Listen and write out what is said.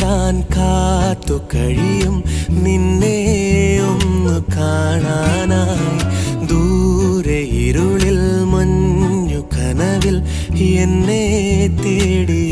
ഞാൻ കാത്തു കഴിയും നിന്നെ ഒന്ന് കാണാനായി. ദൂരെ ഇരുളിൽ മഞ്ഞു കനവിൽ എന്നെ തേടി